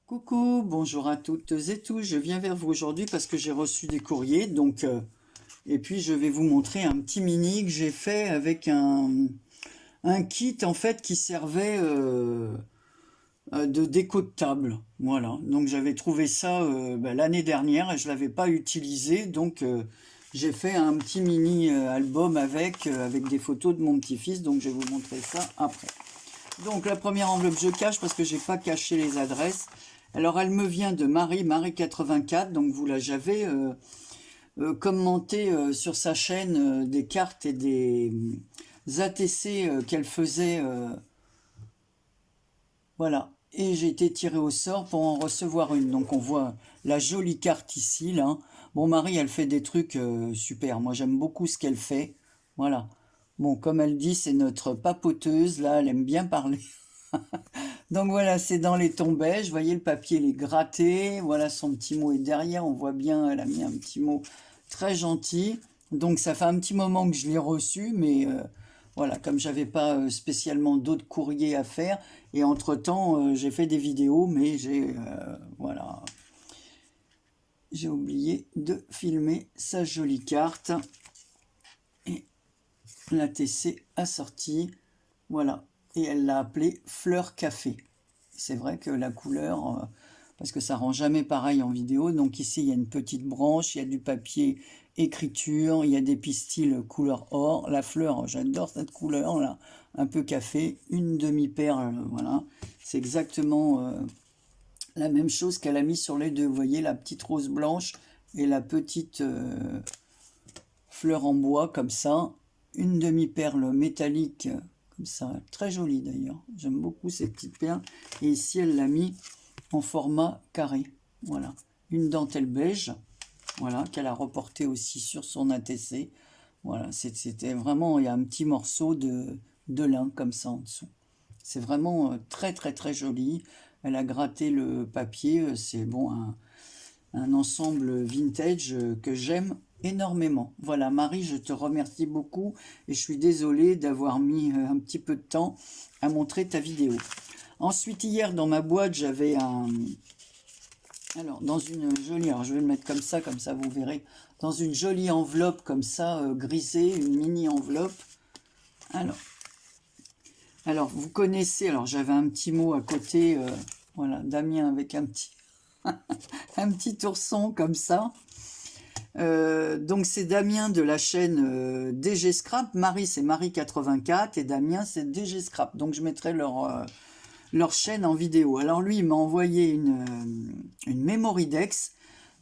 Coucou, bonjour à toutes et tous. Je viens vers vous aujourd'hui parce que j'ai reçu des courriers. Et puis je vais vous montrer un petit mini que j'ai fait avec un kit en fait qui servait de déco de table. Voilà. Donc j'avais trouvé ça l'année dernière et je l'avais pas utilisé. J'ai fait un petit mini album avec des photos de mon petit-fils. Donc je vais vous montrer ça après. Donc la première enveloppe je cache parce que j'ai pas caché les adresses. Alors elle me vient de Marie 84, donc vous la j'avais commenté sur sa chaîne des cartes et des ATC qu'elle faisait, voilà. Et j'ai été tiré au sort pour en recevoir une. Donc on voit la jolie carte ici, là. Bon, Marie, elle fait des trucs super. Moi, j'aime beaucoup ce qu'elle fait. Voilà. Bon, comme elle dit, c'est notre papoteuse. Là, elle aime bien parler. Donc voilà, c'est dans les tons beige. Vous voyez, le papier, il est gratté. Voilà, son petit mot est derrière. On voit bien, elle a mis un petit mot très gentil. Donc ça fait un petit moment que je l'ai reçu, mais voilà, comme j'avais pas spécialement d'autres courriers à faire, et entre-temps, j'ai fait des vidéos, mais voilà, j'ai oublié de filmer sa jolie carte. Et la TC a sorti, voilà, et elle l'a appelée Fleur Café. C'est vrai que la couleur, parce que ça rend jamais pareil en vidéo, donc ici il y a une petite branche, il y a du papier écriture, il y a des pistils couleur or, la fleur, j'adore cette couleur là, un peu café, une demi-perle, voilà, c'est exactement la même chose qu'elle a mis sur les deux, vous voyez la petite rose blanche et la petite fleur en bois comme ça, une demi-perle métallique comme ça, très jolie d'ailleurs, j'aime beaucoup ces petites perles, et ici elle l'a mis en format carré, voilà, une dentelle beige, voilà, qu'elle a reporté aussi sur son ATC, voilà, c'était vraiment, il y a un petit morceau de lin comme ça en dessous, c'est vraiment très très très joli, elle a gratté le papier, c'est bon, un ensemble vintage que j'aime énormément. Voilà, Marie, je te remercie beaucoup et je suis désolée d'avoir mis un petit peu de temps à montrer ta vidéo. Ensuite, hier, dans ma boîte, j'avais alors, dans une jolie... Alors, je vais le mettre comme ça vous verrez. Dans une jolie enveloppe comme ça, grisée, une mini enveloppe. Alors, vous connaissez... Alors, j'avais un petit mot à côté. Voilà, Damien avec un petit... un petit ourson comme ça. Donc c'est Damien de la chaîne DG Scrap, Marie c'est Marie 84 et Damien c'est DG Scrap. Donc je mettrai leur chaîne en vidéo. Alors lui il m'a envoyé une Memoridex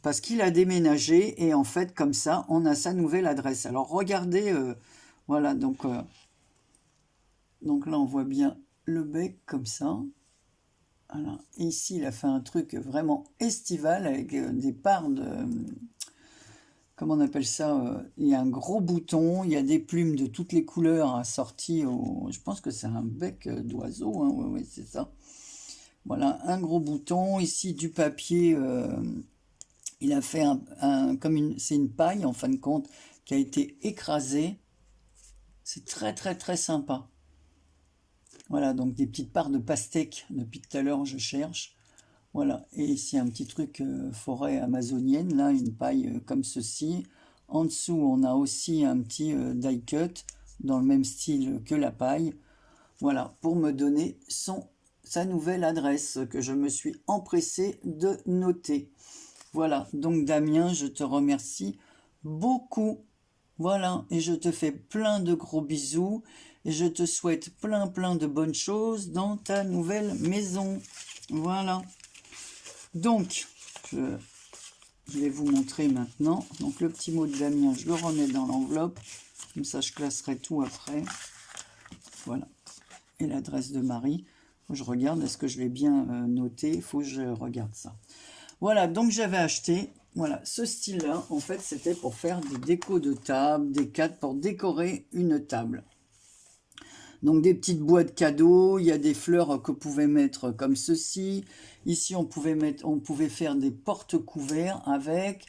parce qu'il a déménagé et en fait comme ça on a sa nouvelle adresse. Alors regardez, voilà donc là on voit bien le bec comme ça. Voilà. Et ici il a fait un truc vraiment estival avec des parts de... Comment on appelle ça, il y a un gros bouton, il y a des plumes de toutes les couleurs assorties je pense que c'est un bec d'oiseau, hein, ouais, c'est ça. Voilà, un gros bouton, ici du papier, il a fait c'est une paille en fin de compte, qui a été écrasée. C'est très très très sympa. Voilà, donc des petites parts de pastèque, depuis tout à l'heure je cherche. Voilà, et ici un petit truc forêt amazonienne, là, une paille comme ceci. En dessous, on a aussi un petit die cut dans le même style que la paille. Voilà, pour me donner sa nouvelle adresse que je me suis empressé de noter. Voilà, donc Damien, je te remercie beaucoup. Voilà, et je te fais plein de gros bisous et je te souhaite plein de bonnes choses dans ta nouvelle maison. Voilà. Donc, je vais vous montrer maintenant. Donc, le petit mot de Damien, je le remets dans l'enveloppe. Comme ça, je classerai tout après. Voilà. Et l'adresse de Marie. Je regarde, est-ce que je l'ai bien noté? Il faut que je regarde ça. Voilà, donc j'avais acheté voilà, ce style-là. En fait, c'était pour faire des décos de table, des cadres pour décorer une table. Donc des petites boîtes cadeaux, il y a des fleurs que vous pouvez mettre comme ceci. Ici, on pouvait faire des porte-couverts avec.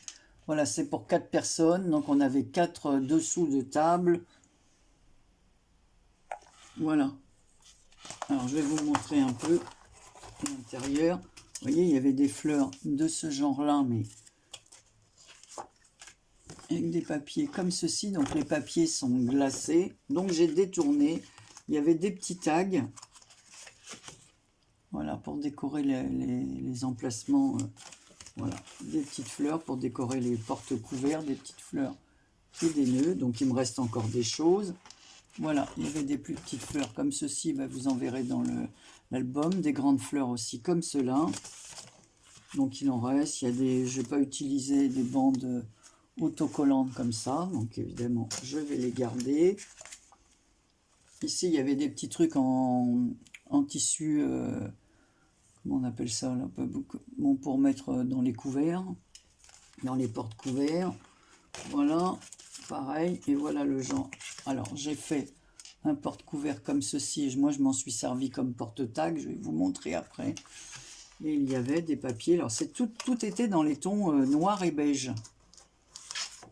Voilà, c'est pour 4 personnes. Donc on avait 4 dessous de table. Voilà. Alors, je vais vous montrer un peu l'intérieur. Vous voyez, il y avait des fleurs de ce genre-là, mais avec des papiers comme ceci. Donc, les papiers sont glacés. Donc, j'ai détourné. Il y avait des petits tags. Voilà, pour décorer les emplacements. Voilà, des petites fleurs pour décorer les porte-couverts, des petites fleurs et des nœuds. Donc, il me reste encore des choses. Voilà, il y avait des plus petites fleurs comme ceci, bah, vous en verrez dans l'album. Des grandes fleurs aussi comme cela. Donc il en reste, il y a des, je n'ai pas utilisé des bandes autocollantes comme ça, donc évidemment je vais les garder. Ici il y avait des petits trucs en tissu, comment on appelle ça là, bon, pour mettre dans les couverts, dans les porte-couverts. Voilà, pareil, et voilà le genre. Alors j'ai fait un porte-couvert comme ceci, et moi je m'en suis servi comme porte-tag, je vais vous montrer après. Et il y avait des papiers, alors c'est tout était dans les tons noir et beige.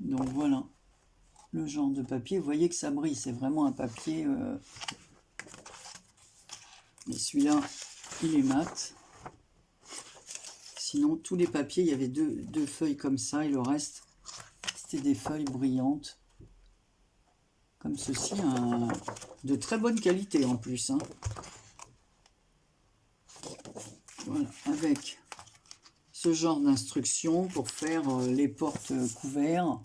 Donc voilà, le genre de papier, vous voyez que ça brille, c'est vraiment un papier... Mais celui-là, il est mat. Sinon, tous les papiers, il y avait deux feuilles comme ça, et le reste, c'était des feuilles brillantes. Comme ceci, de très bonne qualité en plus. Hein. Voilà, avec ce genre d'instructions pour faire les portes couverts.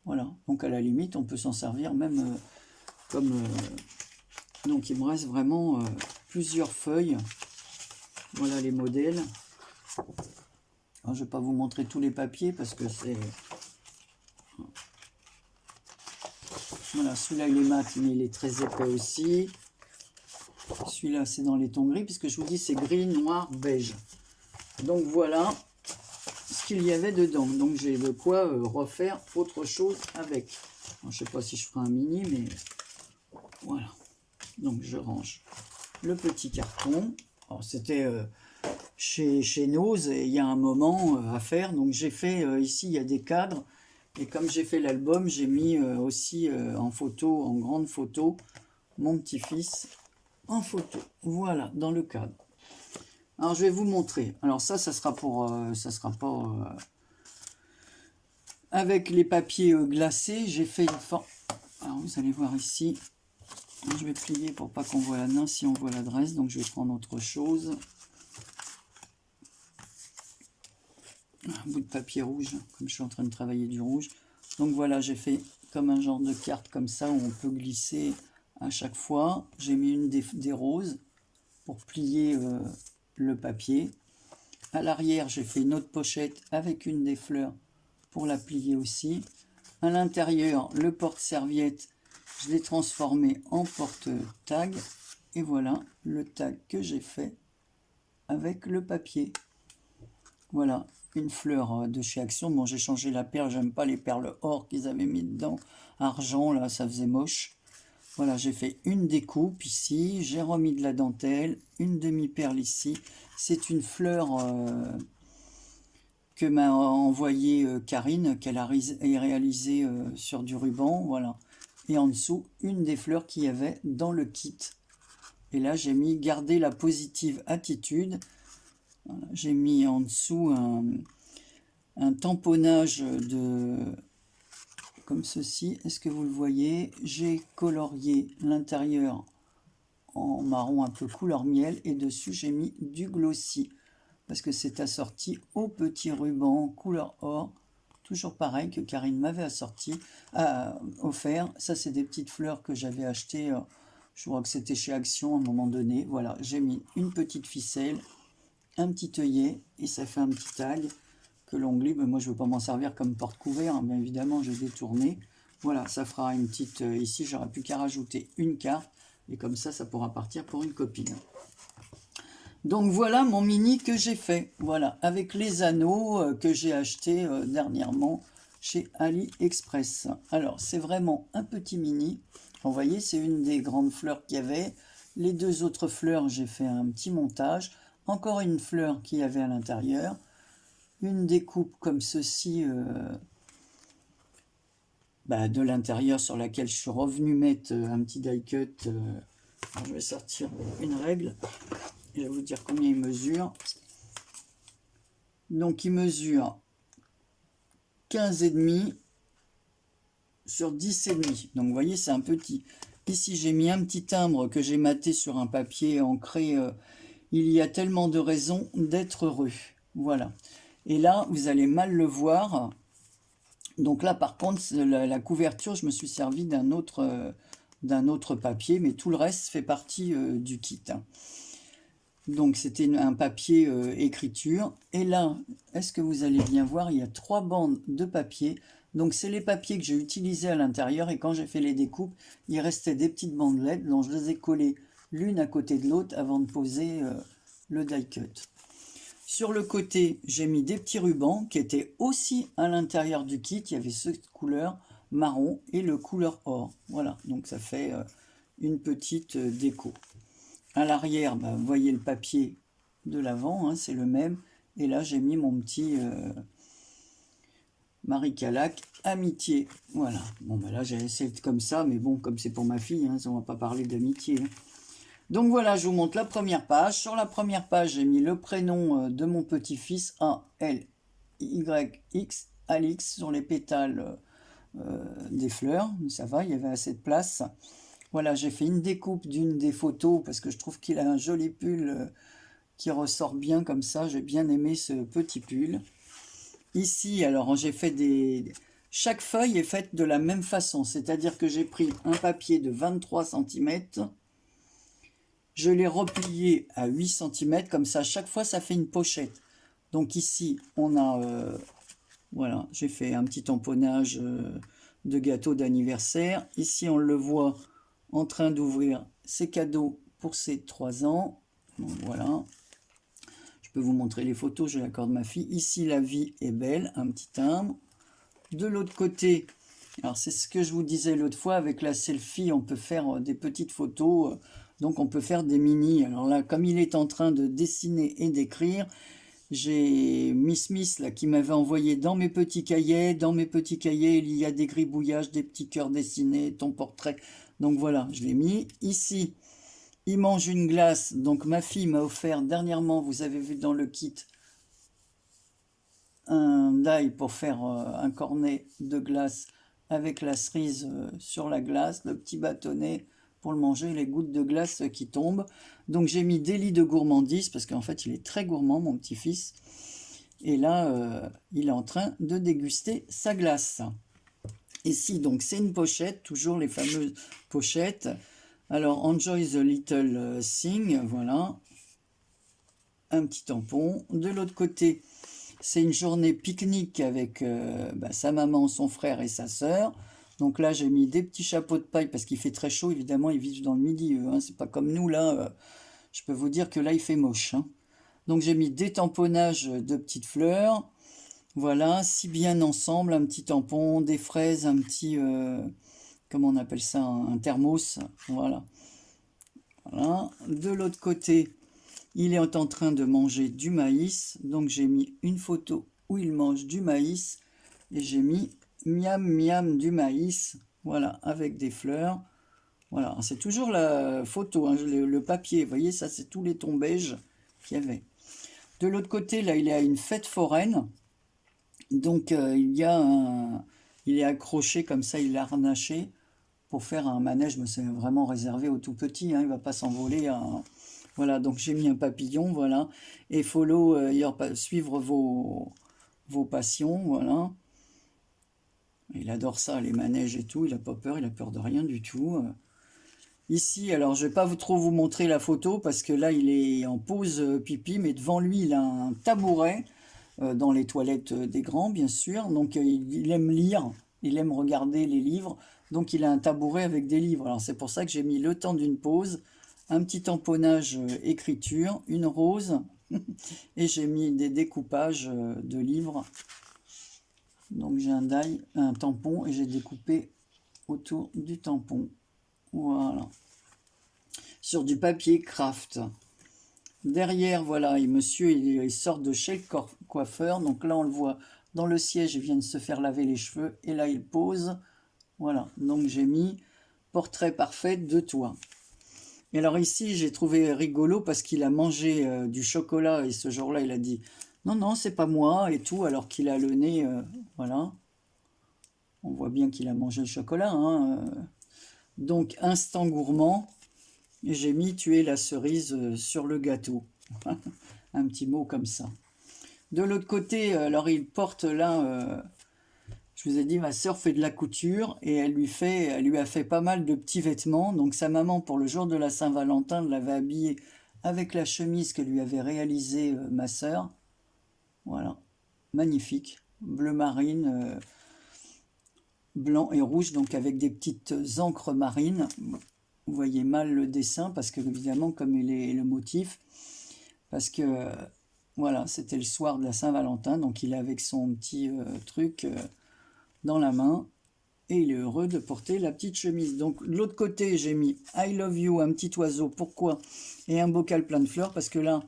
Voilà, donc à la limite, on peut s'en servir même comme... donc il me reste vraiment plusieurs feuilles. Voilà les modèles. Alors, je ne vais pas vous montrer tous les papiers parce que c'est... Voilà, celui-là il est mat, mais il est très épais aussi. Celui-là c'est dans les tons gris, puisque je vous dis c'est gris, noir, beige. Donc voilà ce qu'il y avait dedans. Donc j'ai de quoi refaire autre chose avec. Alors, je ne sais pas si je ferai un mini, mais voilà. Donc je range le petit carton. Alors c'était chez Nose, et il y a un moment à faire. Donc j'ai fait ici, il y a des cadres. Et comme j'ai fait l'album, j'ai mis aussi en photo, en grande photo, mon petit-fils en photo. Voilà, dans le cadre. Alors je vais vous montrer. Alors ça sera pour, ça sera pas avec les papiers glacés. J'ai fait une forme. Alors vous allez voir ici. Je vais plier pour pas qu'on voit la main si on voit l'adresse. Donc je vais prendre autre chose. Un bout de papier rouge, comme je suis en train de travailler du rouge. Donc voilà, j'ai fait comme un genre de carte comme ça où on peut glisser à chaque fois. J'ai mis une des roses pour plier le papier. À l'arrière, j'ai fait une autre pochette avec une des fleurs pour la plier aussi. À l'intérieur, le porte-serviette, je l'ai transformé en porte-tag. Et voilà le tag que j'ai fait avec le papier. Voilà, une fleur de chez Action. Bon, j'ai changé la perle, j'aime pas les perles or qu'ils avaient mis dedans. Argent, là, ça faisait moche. Voilà, j'ai fait une découpe ici, j'ai remis de la dentelle, une demi-perle ici. C'est une fleur que m'a envoyée Karine, qu'elle a réalisée sur du ruban, voilà. Et en dessous, une des fleurs qu'il y avait dans le kit. Et là, j'ai mis garder la positive attitude. Voilà, j'ai mis en dessous un tamponnage comme ceci. Est-ce que vous le voyez? J'ai colorié l'intérieur en marron un peu couleur miel et dessus j'ai mis du glossy parce que c'est assorti au petit ruban couleur or, toujours pareil que Karine m'avait offert. Ça c'est des petites fleurs que j'avais achetées, je crois que c'était chez Action à un moment donné. Voilà, j'ai mis une petite ficelle, un petit œillet et ça fait un petit tag que l'on glisse. Mais moi je ne veux pas m'en servir comme porte-couvert, hein, bien évidemment je vais détourner. Voilà, ça fera une petite... ici j'aurais plus qu'à rajouter une carte et comme ça pourra partir pour une copine. Donc voilà mon mini que j'ai fait, voilà, avec les anneaux que j'ai acheté dernièrement chez AliExpress. Alors c'est vraiment un petit mini, vous voyez c'est une des grandes fleurs qu'il y avait, les deux autres fleurs j'ai fait un petit montage, encore une fleur qu'il y avait à l'intérieur, une découpe comme ceci de l'intérieur sur laquelle je suis revenu mettre un petit die cut Alors, je vais sortir une règle et je vais vous dire combien il mesure. Donc il mesure 15,5 sur 10,5. Donc vous voyez, c'est un petit. Ici, j'ai mis un petit timbre que j'ai maté sur un papier ancré. Il y a tellement de raisons d'être heureux. Voilà. Et là, vous allez mal le voir. Donc là, par contre, la couverture, je me suis servi d'un autre papier, mais tout le reste fait partie du kit. Donc c'était un papier écriture. Et là, est-ce que vous allez bien voir, il y a 3 bandes de papier. Donc c'est les papiers que j'ai utilisés à l'intérieur. Et quand j'ai fait les découpes, il restait des petites bandelettes. Donc je les ai collées l'une à côté de l'autre avant de poser le die cut. Sur le côté, j'ai mis des petits rubans qui étaient aussi à l'intérieur du kit. Il y avait cette couleur marron et le couleur or. Voilà, donc ça fait une petite déco. À l'arrière, bah, vous voyez le papier de l'avant, hein, c'est le même. Et là, j'ai mis mon petit Marie Calac Amitié. Voilà. Bon, bah là, j'ai essayé comme ça, mais bon, comme c'est pour ma fille, hein, on va pas parler d'amitié. Hein. Donc voilà, je vous montre la première page. Sur la première page, j'ai mis le prénom de mon petit-fils, A-L-Y-X, Alix, sur les pétales des fleurs. Ça va, il y avait assez de place. Voilà, j'ai fait une découpe d'une des photos parce que je trouve qu'il a un joli pull qui ressort bien comme ça. J'ai bien aimé ce petit pull. Ici, alors j'ai fait des... Chaque feuille est faite de la même façon, c'est-à-dire que j'ai pris un papier de 23 cm, je l'ai replié à 8 cm, comme ça, chaque fois, ça fait une pochette. Donc ici, on a... voilà, j'ai fait un petit tamponnage de gâteau d'anniversaire. Ici, on le voit en train d'ouvrir ses cadeaux pour ses 3 ans. Donc voilà. Je peux vous montrer les photos, je l'accorde ma fille. Ici, la vie est belle, un petit timbre. De l'autre côté, alors c'est ce que je vous disais l'autre fois, avec la selfie, on peut faire des petites photos, donc on peut faire des mini. Alors là, comme il est en train de dessiner et d'écrire, j'ai Miss Smith là, qui m'avait envoyé dans mes petits cahiers. Dans mes petits cahiers, il y a des gribouillages, des petits cœurs dessinés, ton portrait. Donc voilà, je l'ai mis. Ici, il mange une glace. Donc ma fille m'a offert dernièrement, vous avez vu dans le kit, un die pour faire un cornet de glace avec la cerise sur la glace, le petit bâtonnet pour le manger, les gouttes de glace qui tombent. Donc j'ai mis des lits de gourmandise parce qu'en fait il est très gourmand mon petit-fils. Et là il est en train de déguster sa glace. Ici donc c'est une pochette, toujours les fameuses pochettes. Alors Enjoy the Little Thing, voilà. Un petit tampon. De l'autre côté, c'est une journée pique-nique avec sa maman, son frère et sa sœur. Donc là, j'ai mis des petits chapeaux de paille parce qu'il fait très chaud. Évidemment, ils vivent dans le midi, eux, hein. C'est pas comme nous, là. Je peux vous dire que là, il fait moche. Hein. Donc j'ai mis des tamponnages de petites fleurs. Voilà, si bien ensemble, un petit tampon, des fraises, un petit... comment on appelle ça? Un thermos. Voilà. Voilà. De l'autre côté... Il est en train de manger du maïs, donc j'ai mis une photo où il mange du maïs et j'ai mis miam miam du maïs, voilà, avec des fleurs. Voilà, c'est toujours la photo, hein, le papier, vous voyez, ça c'est tous les tons beige qu'il y avait. De l'autre côté, là, il est à une fête foraine, donc il est accroché comme ça, il est harnaché pour faire un manège, mais c'est vraiment réservé aux tout petits, hein, il ne va pas s'envoler Voilà, donc j'ai mis un papillon, voilà, et follow, suivre vos passions, voilà. Il adore ça, les manèges et tout, il n'a pas peur, il a peur de rien du tout. Ici, alors je vais pas trop vous montrer la photo, parce que là, il est en pause pipi, mais devant lui, il a un tabouret, dans les toilettes des grands, bien sûr, donc il aime lire, il aime regarder les livres, donc il a un tabouret avec des livres. Alors c'est pour ça que j'ai mis le temps d'une pause, un petit tamponnage écriture, une rose, et j'ai mis des découpages de livres. Donc j'ai un die, un tampon, et j'ai découpé autour du tampon. Voilà. Sur du papier craft. Derrière, voilà, et monsieur, il sort de chez le coiffeur. Donc là, on le voit dans le siège, il vient de se faire laver les cheveux. Et là, il pose. Voilà, donc j'ai mis portrait parfait de toi. Et alors ici, j'ai trouvé rigolo parce qu'il a mangé du chocolat et ce jour-là, il a dit non, non, c'est pas moi et tout, alors qu'il a le nez, voilà. On voit bien qu'il a mangé le chocolat, hein. Donc, instant gourmand, j'ai mis tuer la cerise sur le gâteau. Un petit mot comme ça. De l'autre côté, alors il porte là, je vous ai dit, ma sœur fait de la couture et elle lui a fait pas mal de petits vêtements. Donc sa maman, pour le jour de la Saint-Valentin, l'avait habillée avec la chemise que lui avait réalisée ma sœur. Voilà, magnifique, bleu marine, blanc et rouge, donc avec des petites encres marines. Vous voyez mal le dessin parce que évidemment comme il est le motif, parce que voilà, c'était le soir de la Saint-Valentin, donc il est avec son petit truc dans la main et il est heureux de porter la petite chemise. Donc de l'autre côté, j'ai mis I love you, un petit oiseau. Pourquoi? Et un bocal plein de fleurs parce que là,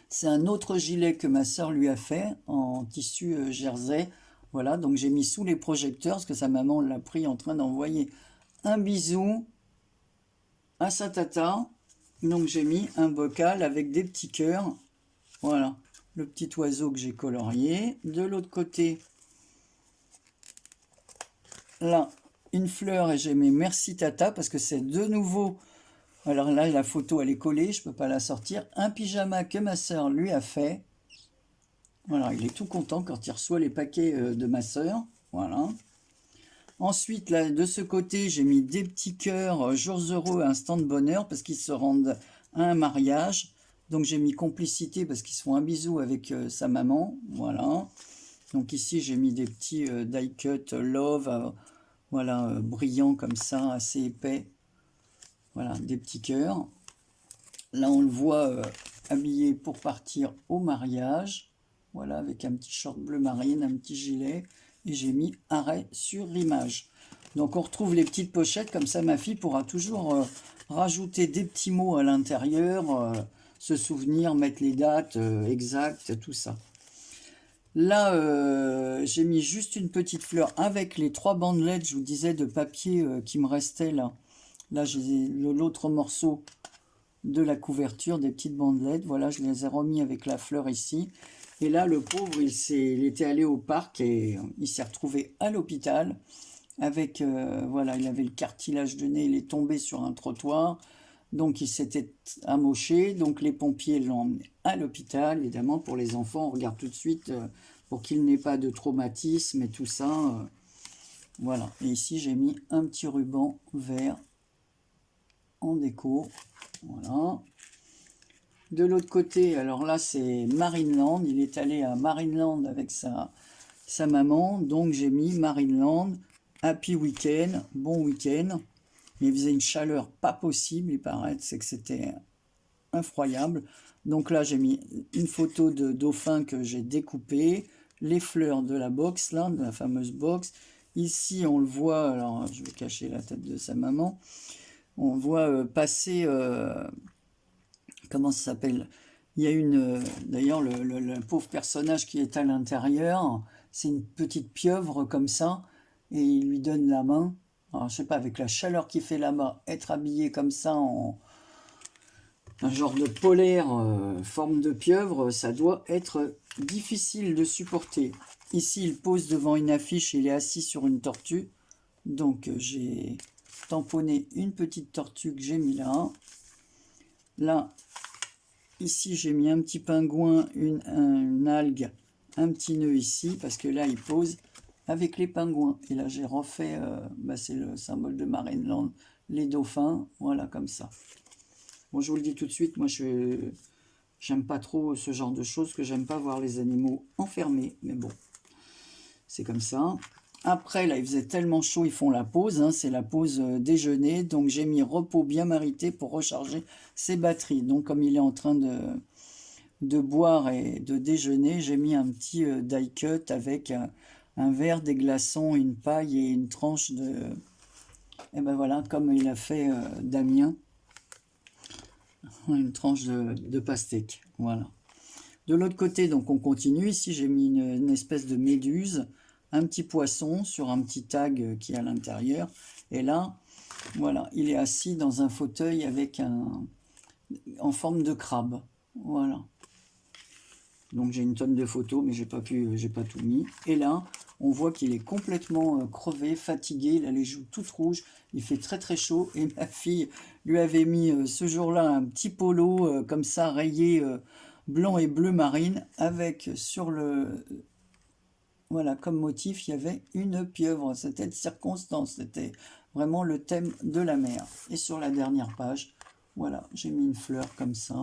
c'est un autre gilet que ma sœur lui a fait en tissu jersey. Voilà, donc j'ai mis sous les projecteurs parce que sa maman l'a pris en train d'envoyer un bisou à sa tata. Donc j'ai mis un bocal avec des petits cœurs. Voilà, le petit oiseau que j'ai colorié. De l'autre côté, là, une fleur et j'ai mis merci tata parce que c'est de nouveau. Alors là, la photo elle est collée, je ne peux pas la sortir. Un pyjama que ma sœur lui a fait. Voilà, il est tout content quand il reçoit les paquets de ma sœur. Voilà. Ensuite, là, de ce côté, j'ai mis des petits cœurs, jours heureux, instant de bonheur, parce qu'ils se rendent à un mariage. Donc j'ai mis complicité parce qu'ils se font un bisou avec sa maman. Voilà. Donc ici, j'ai mis des petits die cut love, voilà, brillants comme ça, assez épais. Voilà, des petits cœurs. Là, on le voit habillé pour partir au mariage. Voilà, avec un petit short bleu marine, un petit gilet. Et j'ai mis arrêt sur image. Donc on retrouve les petites pochettes, comme ça ma fille pourra toujours rajouter des petits mots à l'intérieur, se souvenir, mettre les dates exactes, tout ça. Là, j'ai mis juste une petite fleur avec les 3 bandelettes, je vous disais, de papier qui me restaient là. Là, j'ai l'autre morceau de la couverture, des petites bandelettes. Voilà, je les ai remis avec la fleur ici. Et là, le pauvre, il était allé au parc et il s'est retrouvé à l'hôpital avec, voilà, il avait le cartilage de nez, il est tombé sur un trottoir, donc il s'était amoché, donc les pompiers l'ont emmené à l'hôpital, évidemment, pour les enfants, on regarde tout de suite pour qu'il n'ait pas de traumatisme et tout ça, voilà. Et ici, j'ai mis un petit ruban vert en déco, voilà. De l'autre côté, alors là, c'est Marineland. Il est allé à Marineland avec sa maman. Donc, j'ai mis Marineland, Happy Weekend, bon week-end. Mais il faisait une chaleur pas possible, il paraît. C'est que c'était incroyable. Donc là, j'ai mis une photo de dauphin que j'ai découpé. Les fleurs de la box, là, de la fameuse box. Ici, on le voit. Alors, je vais cacher la tête de sa maman. On voit passer... comment ça s'appelle? Il y a d'ailleurs le pauvre personnage qui est à l'intérieur, c'est une petite pieuvre comme ça, et il lui donne la main. Alors je sais pas, avec la chaleur qui fait là-bas, être habillé comme ça en un genre de polaire, forme de pieuvre, ça doit être difficile de supporter. Ici, il pose devant une affiche, il est assis sur une tortue, donc j'ai tamponné une petite tortue que j'ai mis là. Là, ici, j'ai mis un petit pingouin, une algue, un petit nœud ici, parce que là, il pose avec les pingouins. Et là, j'ai refait, c'est le symbole de Marineland, les dauphins, voilà, comme ça. Bon, je vous le dis tout de suite, moi, j'aime pas trop ce genre de choses, que j'aime pas voir les animaux enfermés, mais bon, c'est comme ça. Après, là, il faisait tellement chaud, ils font la pause, hein, c'est la pause déjeuner. Donc, j'ai mis repos bien mérité pour recharger ses batteries. Donc, comme il est en train de boire et de déjeuner, j'ai mis un petit die cut avec un verre, des glaçons, une paille et une tranche de... Et ben voilà, comme il a fait Damien, une tranche de pastèque. Voilà. De l'autre côté, donc on continue. Ici, j'ai mis une espèce de méduse, un petit poisson sur un petit tag qui est à l'intérieur. Et là, Voilà, il est assis dans un fauteuil avec en forme de crabe. Voilà. Donc j'ai une tonne de photos, mais j'ai pas tout mis. Et là, on voit qu'il est complètement crevé, fatigué, il a les joues toutes rouges, il fait très très chaud. Et ma fille lui avait mis ce jour-là un petit polo comme ça, rayé blanc et bleu marine, avec sur le... Voilà, comme motif, il y avait une pieuvre. C'était de circonstance, c'était vraiment le thème de la mer. Et sur la dernière page, voilà, j'ai mis une fleur comme ça.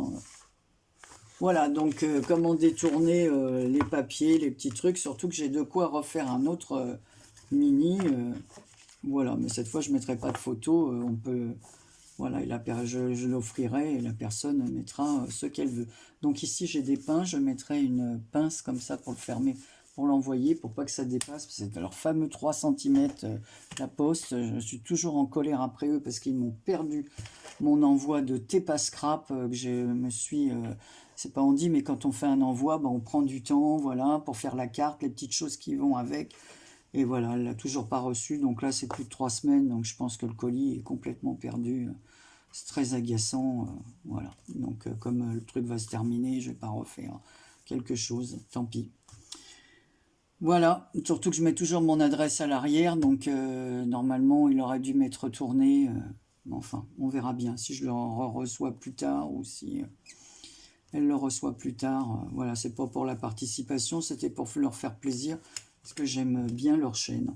Voilà, donc comment détourner les papiers, les petits trucs, surtout que j'ai de quoi refaire un autre mini. Voilà, mais cette fois je ne mettrai pas de photo, on peut, voilà, je l'offrirai et la personne mettra ce qu'elle veut. Donc ici j'ai des pinces, je mettrai une pince comme ça pour le fermer, pour l'envoyer, pour pas que ça dépasse. C'est leur fameux 3 cm la poste. Je suis toujours en colère après eux parce qu'ils m'ont perdu mon envoi de TEPA Scrap que je me suis... c'est pas on dit, mais quand on fait un envoi, ben, on prend du temps, voilà, pour faire la carte, les petites choses qui vont avec. Et voilà, elle l'a toujours pas reçu. Donc là, c'est plus de 3 semaines. Donc je pense que le colis est complètement perdu. C'est très agaçant. Voilà. Donc comme le truc va se terminer, je vais pas refaire quelque chose. Tant pis. Voilà. Surtout que je mets toujours mon adresse à l'arrière. Donc normalement, il aurait dû m'être retourné. Enfin, on verra bien si je le reçois plus tard ou si elle le reçoit plus tard. Voilà, c'est pas pour la participation, c'était pour leur faire plaisir parce que j'aime bien leur chaîne.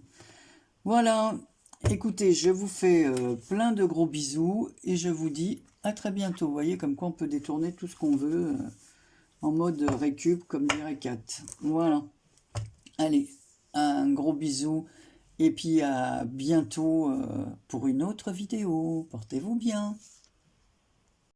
Voilà, écoutez, je vous fais plein de gros bisous et je vous dis à très bientôt. Vous voyez comme quoi on peut détourner tout ce qu'on veut en mode récup, comme dirait Kat. Voilà. Allez, un gros bisou et puis à bientôt pour une autre vidéo. Portez-vous bien.